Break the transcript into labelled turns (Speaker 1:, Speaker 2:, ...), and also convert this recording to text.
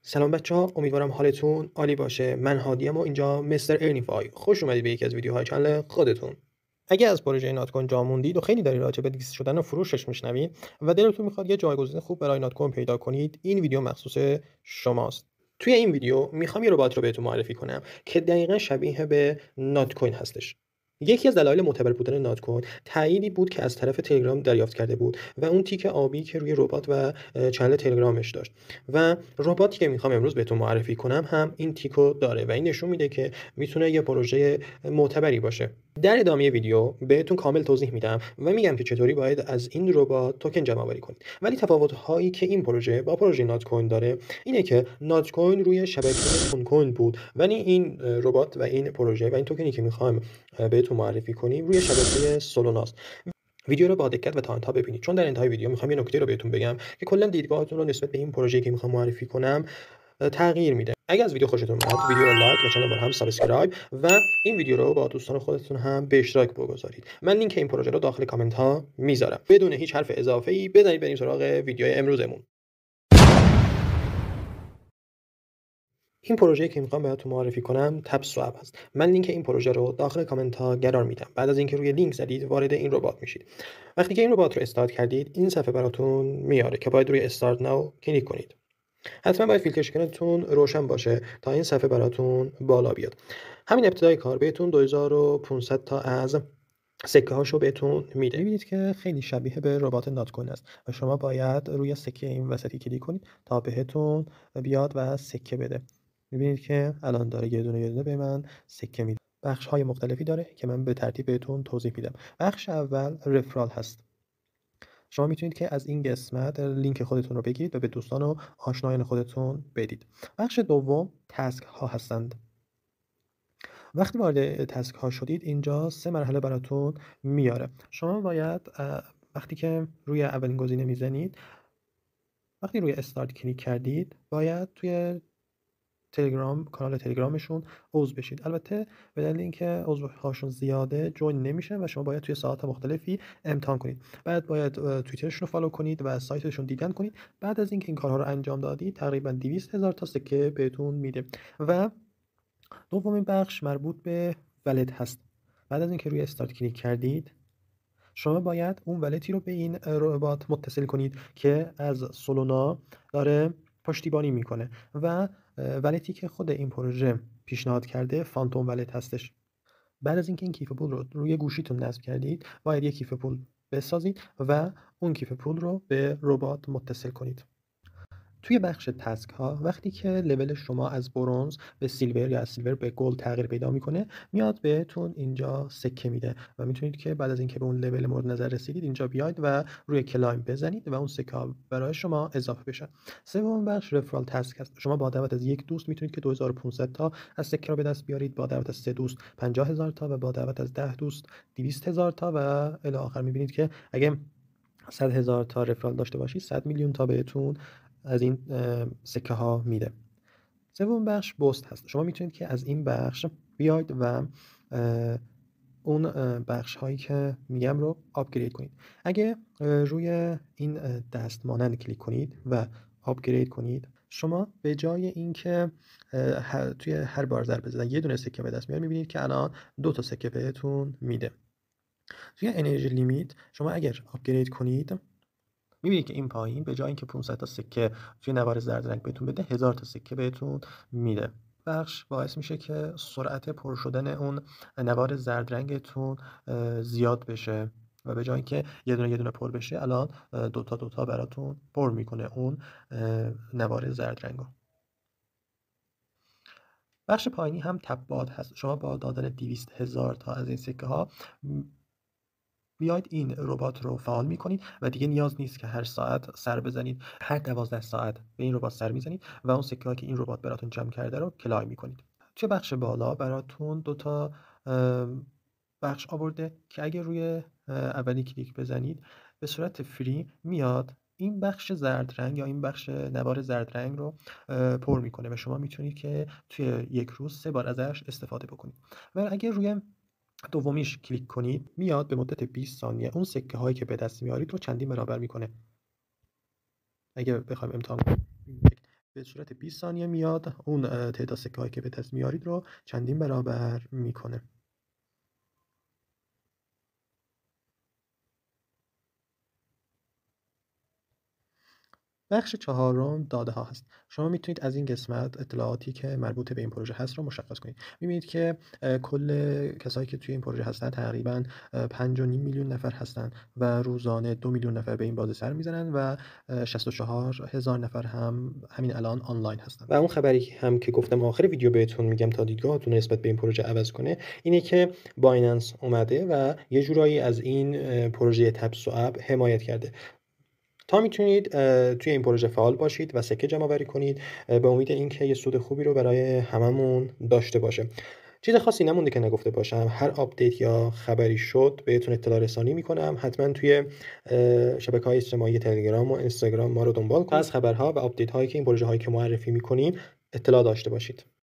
Speaker 1: سلام بچه‌ها، امیدوارم حالتون عالی باشه. من هادیم و اینجا مستر ارنیفای. خوش اومدید به یکی از ویدیوهای کانال خودتون. اگه از پروژه ناتکن جا موندید و خیلی دارید راجع به لیست شدن و فروشش میشنوید و دلتون میخواد یه جایگزین خوب برای ناتکن پیدا کنید، این ویدیو مخصوص شماست. توی این ویدیو میخوام یه ربات رو بهتون معرفی کنم که دقیقاً شبیه به ناتکن هستش. یکی از دلایل معتبر بودن ناتکن تأییدی بود که از طرف تلگرام دریافت کرده بود و اون تیک آبی که روی ربات و چنل تلگرامش داشت و رباتی که میخوام امروز بهتون معرفی کنم هم این تیکو داره و این نشون میده که میتونه یه پروژه معتبری باشه. در ادامه ویدیو بهتون کامل توضیح میدم و میگم که چطوری باید از این ربات توکن جمع آوری کنید. ولی تفاوت هایی که این پروژه با پروژه نات کوین داره اینه که نات کوین روی شبکه تون کوین بود، ولی این ربات و این پروژه و این توکنی که میخوایم بهتون معرفی کنیم روی شبکه سولوناست. ویدیو رو با دقت و تا انتها ببینید، چون در انتهای ویدیو میخوام یه نکته رو بهتون بگم که کلا دیدگاهتون رو نسبت به این پروژه‌ای که میخوام معرفی کنم تغییر میده. اگه از ویدیو خوشتون اومد ویدیو رو لایک و چنل ما رو هم سابسکرایب و این ویدیو رو با دوستان خودتون هم به اشتراک بگذارید. من لینک این پروژه رو داخل کامنت ها میذارم. بدون هیچ حرف اضافه ای بزنید بریم سراغ ویدیو امروزمون. این پروژه‌ای که میخوام بهتون معرفی کنم تپ سواب هست. من لینک این پروژه رو داخل کامنت ها قرار میدم. بعد از اینکه روی لینک زدید وارد این ربات میشید. وقتی که این ربات رو استارت کردید این صفحه براتون میاره که باید روی استارت ناو کلیک کنید. حتما باید فیلتر شکنتون روشن باشه تا این صفحه براتون بالا بیاد. همین ابتدای کار بهتون 2500 تا از سکه هاشو بهتون میده. میبینید که خیلی شبیه به ربات ناتکن است و شما باید روی سکه این وسطی کلیک کنید تا بهتون بیاد و سکه بده. میبینید که الان داره یه دونه به من سکه میده. بخش های مختلفی داره که من به ترتیب بهتون توضیح میدم. بخش اول رفرال هست. شما میتونید که از این قسمت لینک خودتون رو بگیرید و به دوستان و آشنایان خودتون بدید. بخش دوم تسک ها هستند. وقتی وارد تسک ها شدید اینجا 3 مرحله براتون میاره. شما باید وقتی که روی اولین گزینه میزنید، وقتی روی استارت کلیک کردید باید توی تلگرام، کانال تلگرامشون عضو بشید. البته به دلیل اینکه عضوهاشون زیاده جوین نمیشه و شما باید توی ساعات مختلفی امتحان کنید. بعد باید توییترشون رو فالو کنید و سایتشون دیدن کنید. بعد از اینکه این کارها رو انجام دادید تقریبا 200,000 تا سکه بهتون میده. و دومین بخش مربوط به ولت هست. بعد از اینکه روی استارت کلیک کردید شما باید اون ولتی رو به این ربات متصل کنید که از سولونا داره پشتیبانی میکنه و ولتی که خود این پروژه پیشنهاد کرده فانتوم ولت هستش. بعد از اینکه این کیف پول رو روی گوشیتون نصب کردید باید یک کیف پول بسازید و اون کیف پول رو به ربات متصل کنید. توی بخش تسک ها وقتی که لول شما از برنز به سیلور یا از سیلور به گلد تغییر پیدا میکنه میاد بهتون اینجا سکه میده و میتونید که بعد از اینکه به اون لول مورد نظر رسیدید اینجا بیاید و روی کلایم بزنید و اون سکه ها برای شما اضافه بشن. سومین بخش رفرال تسک است. شما با دعوت از یک دوست میتونید که 2500 تا از سکه رو به دست بیارید، با دعوت از 3 دوست 50,000 تا و با دعوت از 10 دوست 200,000 تا و الی آخر. میبینید که اگه 100,000 تا رفرال داشته باشید 100 میلیون تا بهتون از این سکه ها میده. سوم بخش بوست هست. شما میتونید که از این بخش بیاید و اون بخش هایی که میگم رو آپگرید کنید. اگه روی این دست مانند کلیک کنید و آپگرید کنید شما به جای اینکه توی هر بار ضربه زدن یه دونه سکه به دست میارید میبینید که الان 2 تا سکه بهتون میده. توی انرژی لیمیت شما اگر آپگرید کنید میبینید که این پایین به جای اینکه 500 تا سکه توی نوار زرد رنگ بهتون بده 1000 تا سکه بهتون میده. بخش باعث میشه که سرعت پر شدن اون نوار زرد رنگتون زیاد بشه و به جای اینکه یه دونه پر بشه الان دوتا براتون پر میکنه اون نوار زرد رنگو. بخش پایینی هم تبات هست. شما با دادن 200,000 تا از این سکه ها بیاید این ربات رو فعال میکنید و دیگه نیاز نیست که هر ساعت سر بزنید. هر 12 ساعت به این ربات سر میزنید و اون سکه ها که این ربات براتون جمع کرده رو کلای میکنید. توی بخش بالا براتون 2 تا بخش آورده که اگه روی اولی کلیک بزنید به صورت فری میاد این بخش زرد رنگ یا این بخش نوار زرد رنگ رو پر میکنه و شما میتونید که توی یک روز 3 بار ازش استفاده بکنید. و اگه روی دومیش کلیک کنید میاد به مدت 20 ثانیه اون سکه هایی که به دست میارید رو چندین برابر میکنه. اگه بخوایم امتحان کنیم به صورت 20 ثانیه میاد اون تعداد سکه هایی که به دست میارید رو چندین برابر میکنه. بخش چهارم داده ها هست. شما میتونید از این قسمت اطلاعاتی که مربوط به این پروژه هست رو مشخص کنید. میبینید که کل کسایی که توی این پروژه هستن تقریبا 5.5 میلیون نفر هستن و روزانه 2 میلیون نفر به این بازه سر میزنن و 64,000 نفر هم همین الان آنلاین هستن. و اون خبری هم که گفتم آخر ویدیو بهتون میگم تا دیدگاهتون نسبت به این پروژه عوض کنه، اینه که بایننس اومده و یه جورایی از این پروژه تبس و اپ حمایت کرده. تا میتونید توی این پروژه فعال باشید و سکه جمع آوری کنید به امید اینکه یه سود خوبی رو برای هممون داشته باشه. چیز خاصی نمونده که نگفته باشم. هر آپدیت یا خبری شد بهتون اطلاع رسانی میکنم. حتما توی شبکه‌های اجتماعی تلگرام و اینستاگرام ما رو دنبال کنید تا از خبرها و آپدیت هایی که این پروژه هایی که معرفی میکنیم اطلاع داشته باشید.